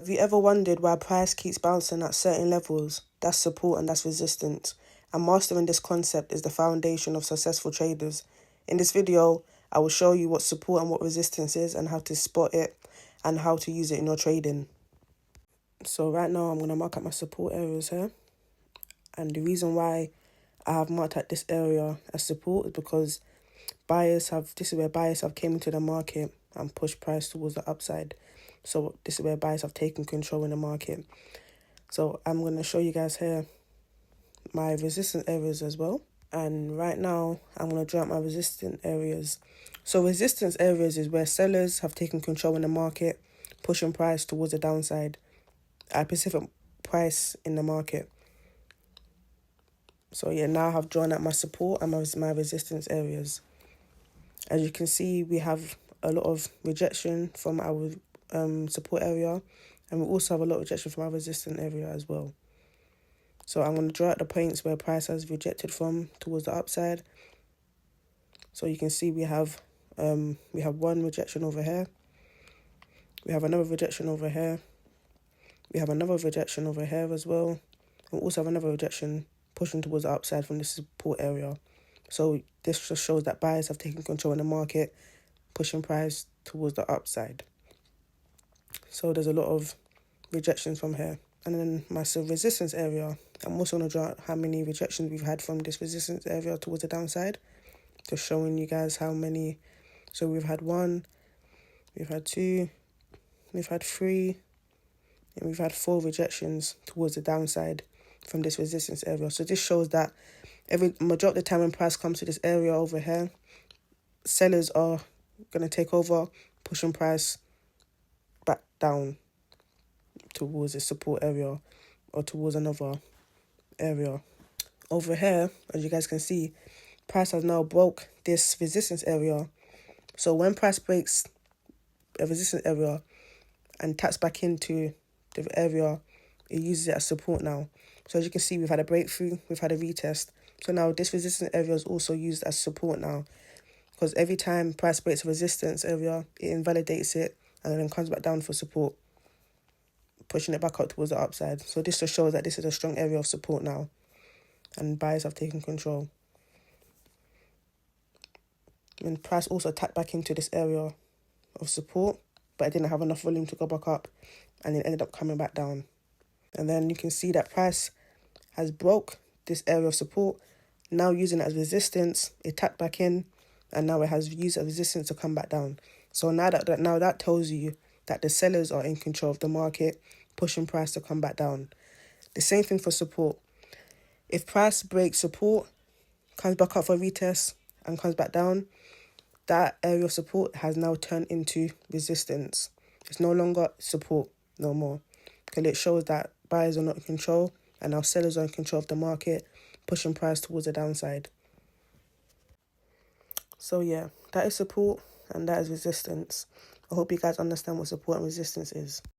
Have you ever wondered why price keeps bouncing at certain levels? That's support and that's resistance. And mastering this concept is the foundation of successful traders. In this video, I will show you what support and what resistance is and how to spot it and how to use it in your trading. So right now I'm going to mark out my support areas here. And the reason why I have marked out this area as support is because this is where buyers have came into the market and pushed price towards the upside. So this is where buyers have taken control in the market. So I'm going to show you guys here my resistance areas as well. And right now I'm going to draw out my resistance areas. So resistance areas is where sellers have taken control in the market, pushing price towards the downside at a specific price in the market. So yeah, now I have drawn out my support and my resistance areas. As you can see, we have a lot of rejection from our support area, and we also have a lot of rejection from our resistance area as well. So I'm going to draw out the points where price has rejected from towards the upside. So you can see we have one rejection over here. We have another rejection over here. We have another rejection over here as well. We also have another rejection pushing towards the upside from the support area. So this just shows that buyers have taken control in the market, pushing price towards the upside. So there's a lot of rejections from here. And then my resistance area, I'm also going to draw out how many rejections we've had from this resistance area towards the downside. Just showing you guys how many. So we've had 1, we've had 2, we've had 3, and we've had 4 rejections towards the downside from this resistance area. So this shows that majority of the time when price comes to this area over here, sellers are going to take over, pushing price back down towards the support area or towards another area. Over here, as you guys can see, price has now broke this resistance area. So when price breaks a resistance area and taps back into the area, it uses it as support now. So as you can see, we've had a breakthrough, we've had a retest. So now this resistance area is also used as support now, because every time price breaks a resistance area, it invalidates it and then comes back down for support, pushing it back up towards the upside. So this just shows that this is a strong area of support now, and buyers have taken control. And price also tapped back into this area of support, but it didn't have enough volume to go back up, and it ended up coming back down. And then you can see that price has broke this area of support, now using it as resistance. It tapped back in, and now it has used as resistance to come back down. So now that tells you that the sellers are in control of the market, pushing price to come back down. The same thing for support. If price breaks support, comes back up for a retest, and comes back down, that area of support has now turned into resistance. It's no longer support no more, because it shows that buyers are not in control and now sellers are in control of the market, pushing price towards the downside. So yeah, that is support and that is resistance. I hope you guys understand what support and resistance is.